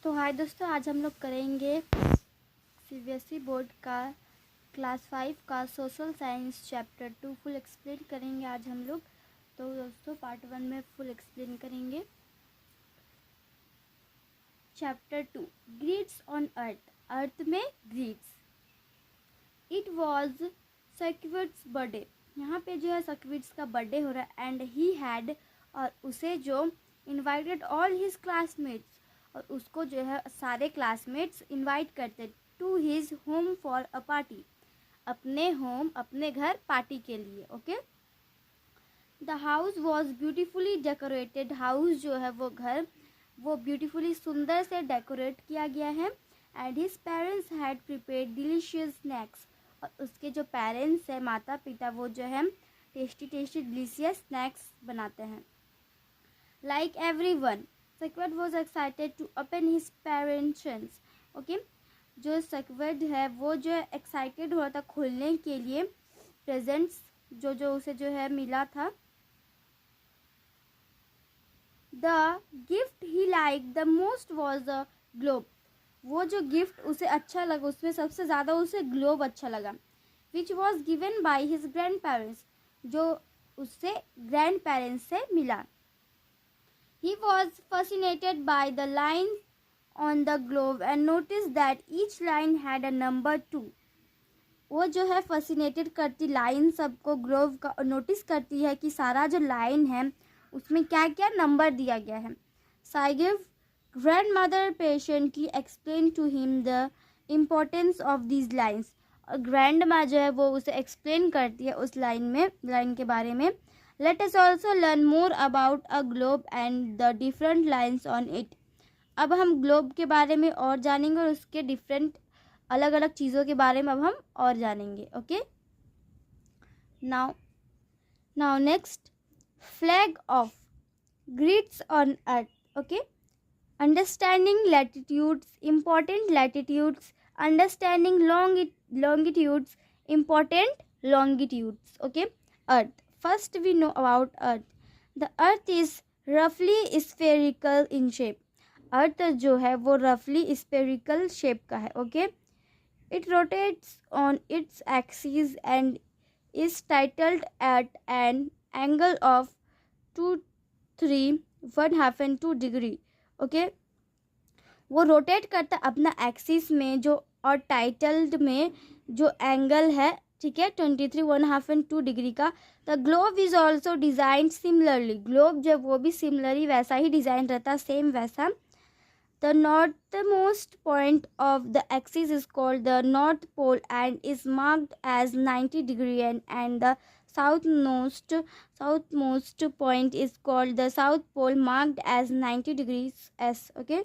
तो हाय दोस्तों, आज हम लोग करेंगे सीबीएसई बोर्ड का क्लास 5 का social science chapter 2 full explain करेंगे आज हम लोग। तो दोस्तों पार्ट 1 में फुल एक्सप्लेन करेंगे। Chapter 2 grids on earth. Earth में grids. It was Squid's birthday. यहाँ पे जो है सक्विड्स का बर्थडे हो रहा है एंड ही हैड, और उसे जो इन्वाइटेड ऑल हिज क्लासमेट्स, और उसको जो है सारे क्लासमेट्स इनवाइट करते to his home for a party, अपने घर पार्टी के लिए। Okay. The house was beautifully decorated. House जो है वो घर वो ब्यूटीफुली सुंदर से डेकोरेट किया गया है। And his parents had prepared delicious snacks, और उसके जो पेरेंट्स है माता पिता वो जो है टेस्टी डिलीशियस स्नैक्स बनाते हैं। Like everyone, Squid was excited to open his parents. Okay. जो सक्वेड है वो जो एक्साइटेड हुआ था खोलने के लिए प्रेजेंट्स जो उसे जो है मिला था। The gift he like the most was the globe. वो जो गिफ्ट उसे अच्छा लगा उसमें सबसे ज़्यादा उसे ग्लोब अच्छा लगा। Which was given by his grand parents, जो उससे ग्रैंड पेरेंट्स से मिला। He was fascinated by the lines on the globe and noticed that each line had a number 2. वो जो है fascinated करती लाइन सबको ग्लोब का नोटिस करती है कि सारा जो लाइन है उसमें क्या क्या नंबर दिया गया है। Saigev grandmother patiently explained to him the importance of these lines. और ग्रैंड माँ जो है वो उसे एक्सप्लेन करती है उस लाइन के बारे में। Let us also learn more about a globe and the different lines on it. अब हम ग्लोब के बारे में और जानेंगे और उसके डिफरेंट अलग अलग चीज़ों के बारे में अब हम और जानेंगे। Okay. Now next, flag of grids on earth. Okay. Understanding latitudes, important latitudes, understanding longitudes, important longitudes. Okay. Earth. First we know about Earth. The Earth is roughly spherical in shape. Earth जो है वो roughly spherical shape का है. Okay. It rotates on its axis and is tilted at an angle of 2, 3, 1/2 and 2 degree. Okay. वो rotate करता अपना axis में जो और टाइटल्ड में जो एंगल है, ठीक है, 23, 1/2 and 2 डिग्री का। The globe is also design similarly. Globe जब वो भी सिमिलरली वैसा ही डिजाइन रहता, सेम वैसा। The north most point of the axis is called the north pole and is marked as 90 degree and the south most point is called the south pole marked as 90 degrees S. Okay.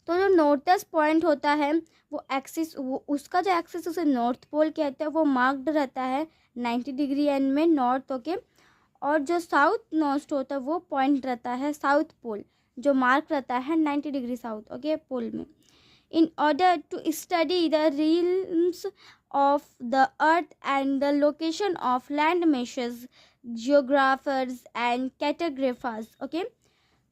तो जो नॉर्थस्ट point होता है वो axis, वो उसका जो axis उसे north pole कहते हैं, वो मार्क्ड रहता है 90 डिग्री एंड में नॉर्थ। ओके। और जो साउथ नॉर्थ होता है वो पॉइंट रहता है साउथ पोल, जो मार्क रहता है 90 डिग्री साउथ। ओके। पोल में। In order to study the realms of the earth and the location of land measures, geographers and cartographers. Okay.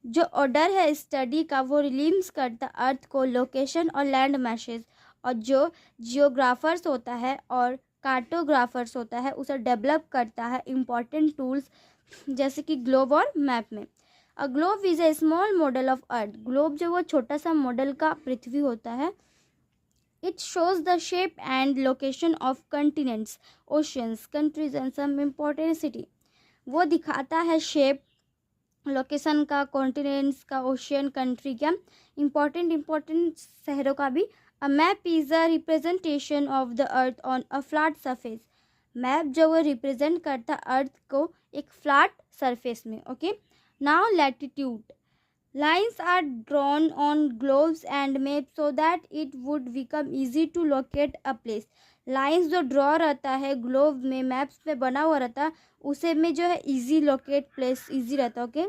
जो ऑर्डर है स्टडी का वो रिलीम्स करता अर्थ को, लोकेशन और लैंड मैशेज, और जो जियोग्राफर्स होता है और कार्टोग्राफर्स होता है उसे डेवलप करता है इम्पॉर्टेंट टूल्स जैसे कि ग्लोब और मैप में। A globe is a small model of earth. Globe जो वो छोटा सा मॉडल का पृथ्वी होता है। It shows the shape and location of continents, oceans, countries and some important city. वो दिखाता है शेप, लोकेशन का, कॉन्टिनेंट्स का, ओशियन, कंट्री का, इम्पॉर्टेंट शहरों का भी। A map is a representation of the earth on a flat surface. Map जो वो रिप्रेजेंट करता अर्थ को एक फ्लैट सरफेस में। Okay. Now latitude. Lines are drawn on globes and map so that it would become easy to locate a place. Lines जो draw रहता है globe में, मैप्स पे बना हुआ रहता, उसे में जो है इजी लोकेट प्लेस इजी रहता। Okay.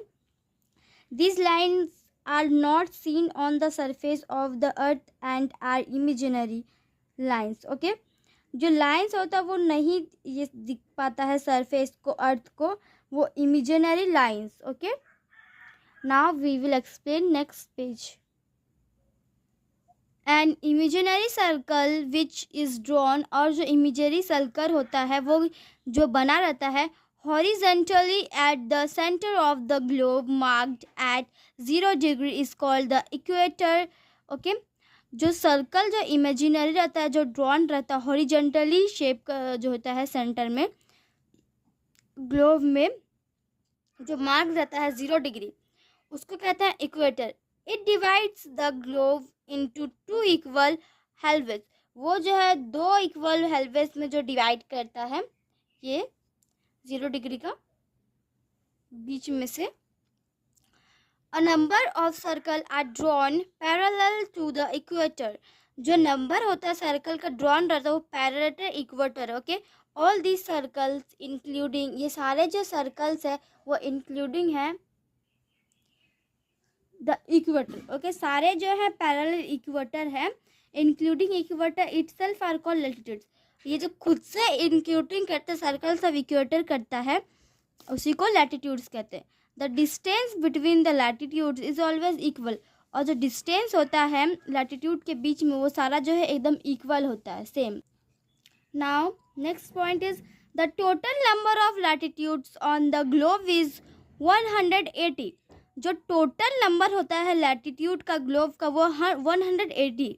This lines are not seen on the surface of the earth and are imaginary lines. Okay. जो लाइन्स होता है वो नहीं ये दिख पाता है सरफेस को, अर्थ को, वो imaginary lines. Okay. Now we will explain next page. An imaginary circle which is drawn, और जो इमेजरी सर्कल होता है वो जो बना रहता है horizontally at the centre of the globe marked at 0 degree is called the equator. Okay, जो सर्कल जो इमेजिनरी रहता है, जो ड्रॉन रहता है हॉरिजेंटली शेप का जो होता है सेंटर में ग्लोब में, जो मार्क रहता है 0 डिग्री, उसको कहते हैं equator. It divides the globe into 2 equal halves, वो जो है 2 इक्वल हेल्वेज में जो डिवाइड करता है ये 0 डिग्री का बीच में से। A number of circle are drawn parallel to the equator, जो नंबर होता है सर्कल का ड्रॉन रहता है वो parallel to equator. Okay, all these circles including, ये सारे जो सर्कल्स है वो इंक्लूडिंग है द इक्वेटर। ओके, सारे जो है पैरेलल इक्वेटर है, including equator itself are called latitudes. ये जो खुद से इंक्लूडिंग करते सर्कल सब इक्वेटर करता है उसी को लैटिट्यूड्स कहते हैं। The distance between the latitudes is always equal, और जो डिस्टेंस होता है लैटिट्यूड के बीच में वो सारा जो है एकदम इक्वल होता है, same. Now next point is the total number of latitudes on the globe is 180। जो टोटल नंबर होता है लैटिट्यूड का ग्लोब का वो 180।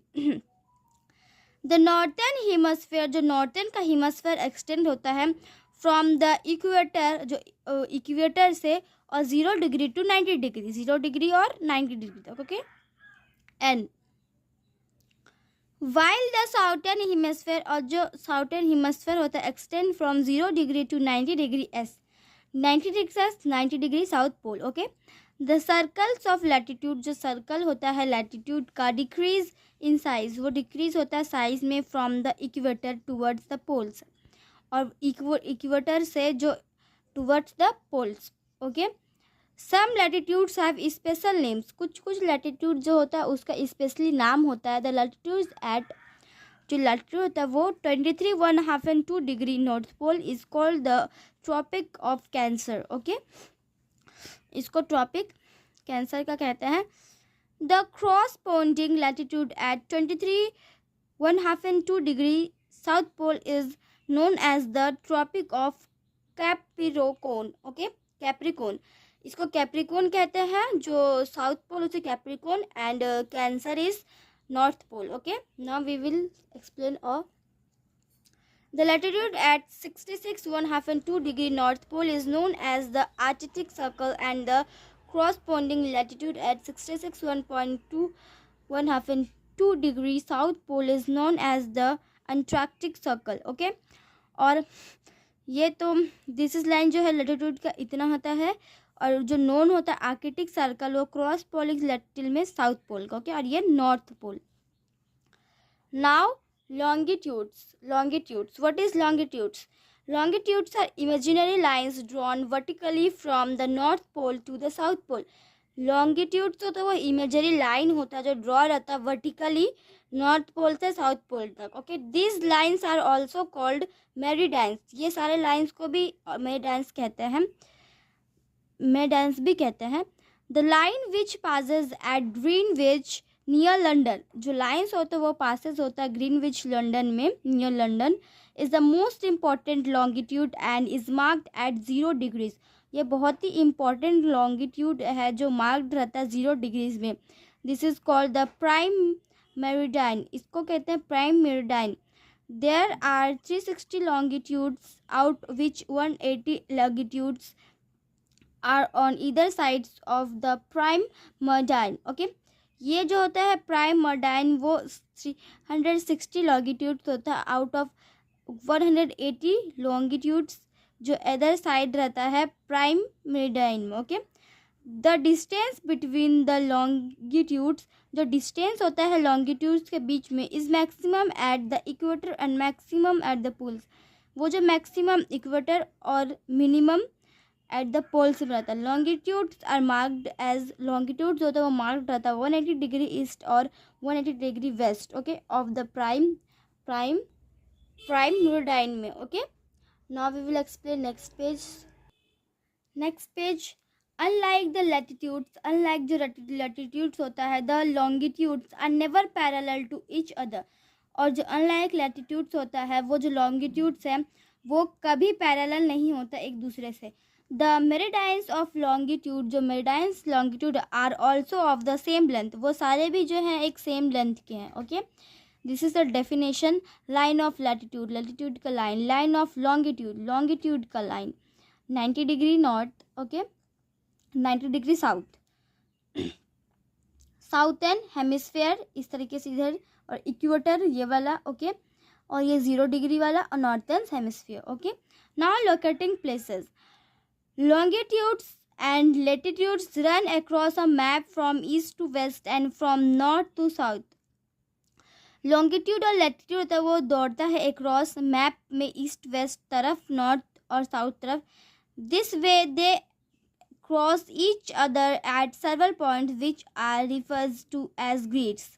द नॉर्थर्न हिमस्फेयर, जो नॉर्थर्न का हिमस्फेयर एक्सटेंड होता है फ्रॉम द इक्वेटर, जो इक्वेटर से, और 0 डिग्री टू 90 डिग्री, 0 डिग्री और 90 डिग्री तक। Okay, and while the southern hemisphere, और जो साउथर्न हिमस्फेयर होता है extend from 0 degree to 90 degree S, 90 degree S, 90 degree south pole. Okay, the circles of latitude, जो सर्कल होता है लैटिट्यूड का डिक्रीज इन साइज, वो डिक्रीज होता है साइज में from the equator towards the poles, और इक्वेटर से जो towards the poles. Okay, some latitudes have special names, कुछ कुछ लैटिट्यूड जो होता है उसका स्पेशली नाम होता है। द लैटिट्यूड्स एट, जो लैटिट्यूड होता है वो 23 1/2 and 2 degree north pole is called the tropic of Cancer. Okay, इसको ट्रॉपिक कैंसर का कहते हैं। The corresponding latitude at 23 1/2 and 2 degree south pole is known as the tropic of capricorn। Okay, Capricorn, इसको Capricorn कहते हैं, जो south pole उसे Capricorn, and Cancer is north pole. Okay, now we will explain all. The latitude at 66 1/2 and 2 degree north pole is known as the Arctic Circle, and the corresponding latitude at 66 1.2 1/2 and 2 degree south pole is known as the Antarctic Circle। Okay, और ये तो this is line जो है latitude का इतना होता है, और जो नोन होता है आर्कटिक सर्कल वो क्रॉस पोलिंग लैटिट्यूड में साउथ पोल का। ओके, और ये north pole. Now longitudes, what is longitudes? Longitudes are imaginary lines drawn vertically from the north pole to the south pole। longitudes तो वो imaginary line होता है जो ड्रॉ रहता है वर्टिकली नॉर्थ पोल से साउथ पोल तक। Okay, these lines are also called meridians, ये सारे लाइंस को भी meridians कहते हैं, meridians भी कहते हैं। the line which passes at Greenwich near London, जो लाइन्स होता है वो पासेस होता है ग्रीनविच लंदन में, near London, is the most important longitude and is marked at 0 degrees. ये बहुत ही इम्पॉर्टेंट लॉन्गिट्यूड है जो मार्क्ड रहता है 0 डिग्रीज में। This is called the prime meridian, इसको कहते हैं prime meridian. There are 360 longitudes out which 180 longitudes are on either sides of the prime meridian. Okay, ये जो होता है प्राइम मेरिडाइन वो 360 लॉन्गिट्यूड्स होता है आउट ऑफ 180 लॉन्गिट्यूड्स जो अदर साइड रहता है प्राइम मेरिडाइन में। Okay, the distance between the longitudes, जो डिस्टेंस होता है लॉन्गिट्यूड्स के बीच में, is maximum at the equator and maximum at the poles. वो जो मैक्सिमम इक्वेटर और मिनिमम एट द पोल्स में रहता है। Longitudes are marked as, longitudes होता है वो मार्क्ड रहता है 180 डिग्री ईस्ट और 180 degree west. Okay, of the prime meridian में। Okay, now we will explain next page. Unlike the latitudes, unlike जो लैटिट्यूड्स होता है, the longitudes are never parallel to each other, और जो अनलाइक लैटिट्यूड्स होता है, वो जो लॉन्गिट्यूड्स हैं वो कभी पैरेलल नहीं होता एक दूसरे से। द मेरिडाइंस ऑफ लॉन्गिट्यूड, जो meridians longitude are also of the same length, वो सारे भी जो हैं एक सेम लेंथ के हैं। Okay, this is the definition. Line of latitude, latitude का line, line of longitude, longitude का line, 90 degree north, okay, 90 degree south, southern hemisphere इस तरीके से इधर, और इक्वेटर ये वाला, ओके, और ये 0 डिग्री वाला, और northern hemisphere. Okay, now locating places, longitudes and latitudes run across a map from east to west and from north to south. Longitude और लैटिट्यूड होता है वो दौड़ता है अक्रॉस मैप में ईस्ट वेस्ट तरफ, नॉर्थ और साउथ तरफ। This way they cross each other at several points which are refers to as grids.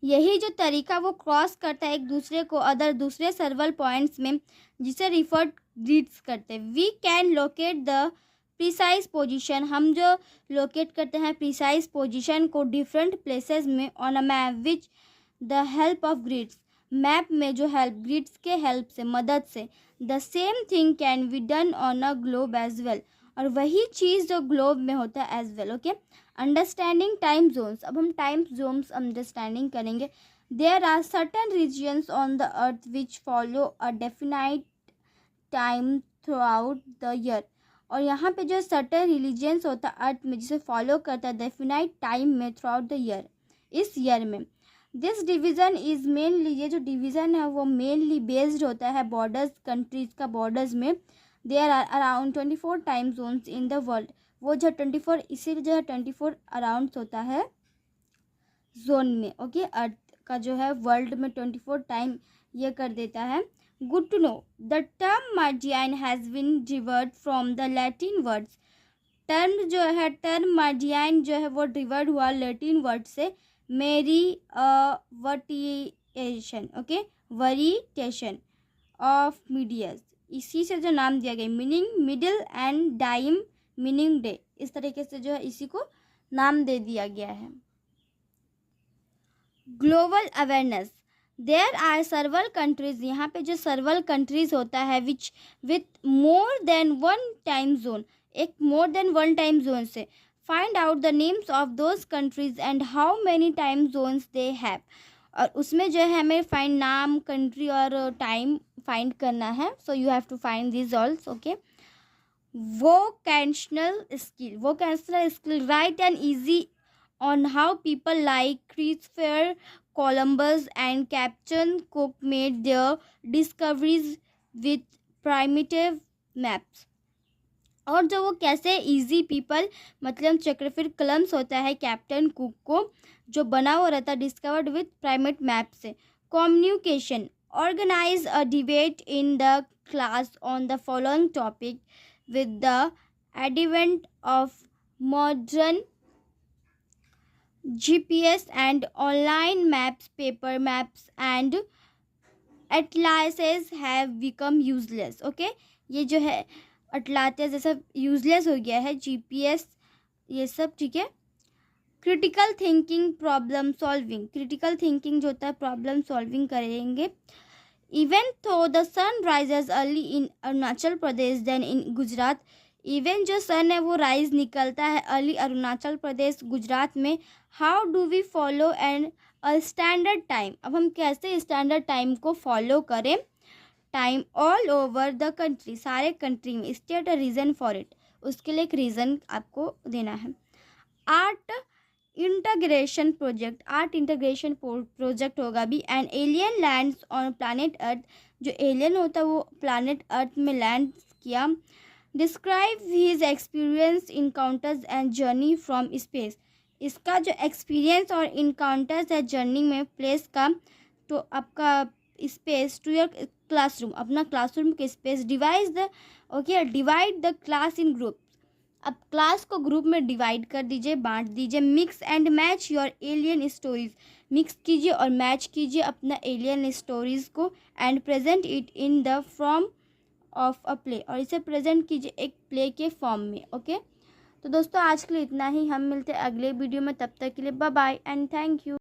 यही जो तरीका वो क्रॉस करता है एक दूसरे को अदर दूसरे सर्वल पॉइंट्स में, जिसे रिफर्ड ग्रिड्स करते हैं। We can locate the precise position, हम जो लोकेट करते हैं प्रिसाइज पोजीशन को डिफरेंट प्लेसेस में on a map which the help of grids, map में जो हेल्प ग्रिड्स के हेल्प से, मदद से। The same thing can be done on a globe as well, और वही चीज़ जो ग्लोब में होता है as well. Okay, understanding time zones, अब हम टाइम जोन्स अंडरस्टैंडिंग करेंगे। There are certain regions on the earth which follow a definite time throughout the year, और यहाँ पे जो सर्टन रिलीजियंस होता है अर्थ में जिसे फॉलो करता है डेफिनाइट टाइम में थ्रू आउट द ईयर, इस ईयर में। दिस डिवीज़न इज़ मेनली, ये जो डिवीज़न है वो मेनली बेस्ड होता है बॉर्डर्स, कंट्रीज़ का बॉर्डर्स में। There are around 24 time zones in the world, वो जो 24 इसीलिए जो है 24 अराउंड होता है जोन में। ओके, अर्थ का जो है वर्ल्ड में 24 टाइम ये कर देता है। Good to know the term meridian has been derived from the Latin words, term जो है टर्म मार्जियन जो है वो डिवर्ड हुआ लैटिन वर्ड से मेरी वटिएशन, ओके, वरीटेशन ऑफ मीडियस, इसी से जो नाम दिया गया, मीनिंग मिडिल एंड डाइम मीनिंग डे, इस तरीके से जो है इसी को नाम दे दिया गया है। Global awareness, there are several countries, यहाँ पे जो सर्वल कंट्रीज होता है which with more than one time zone, एक more than one time zone से। Find out the names of those countries and how many time zones they have, और उसमें जो है हमें फाइंड नाम, कंट्री और टाइम फाइंड करना है। So you have to find this also. Okay, vocational skill, write and easy on how people like Christopher Columbus and Captain Cook made their discoveries with primitive maps, और जो वो कैसे easy people, मतलब चक्रफिर columns होता है captain cook को जो बना हुआ रहता डिस्कवर्ड विथ प्राइमेट मैप से। Communication, organise a debate in the class on the following topic with the advent of modern GPS and online maps, paper maps and atlases have become useless. Okay, ये जो है Atlas जैसा useless हो गया है, GPS ये सब, ठीक है। Critical thinking, problem solving, critical thinking जो होता है प्रॉब्लम सॉल्विंग करेंगे। Even though the sun rises early in Arunachal Pradesh then in Gujarat, even जो सन है वो राइज निकलता है अर्ली अरुणाचल प्रदेश गुजरात में। How do we follow and a standard time, अब हम कैसे स्टैंडर्ड टाइम को फॉलो करें। Time all over the country, सारे कंट्री में। State a reason for it, उसके लिए एक रीज़न आपको देना है। Art integration project, art integration project होगा भी। And alien lands on planet earth, जो एलियन होता है वो प्लानट अर्थ में लैंड किया। Describe his experience encounters and journey from space, इसका जो एक्सपीरियंस और इनकाउंटर्स है जर्नी में प्लेस का, तो आपका स्पेस टू योर क्लासरूम, अपना क्लासरूम के space. Divide the, okay, divide the class in group, अब क्लास को ग्रुप में डिवाइड कर दीजिए, बांट दीजिए। Mix and match your alien stories, mix कीजिए और मैच कीजिए अपना एलियन स्टोरीज को। And present it in the form of a play, और इसे प्रेजेंट कीजिए एक प्ले के फॉर्म में। ओके, तो दोस्तों आज के लिए इतना ही, हम मिलते हैं अगले वीडियो में, तब तक के लिए bye bye and thank you.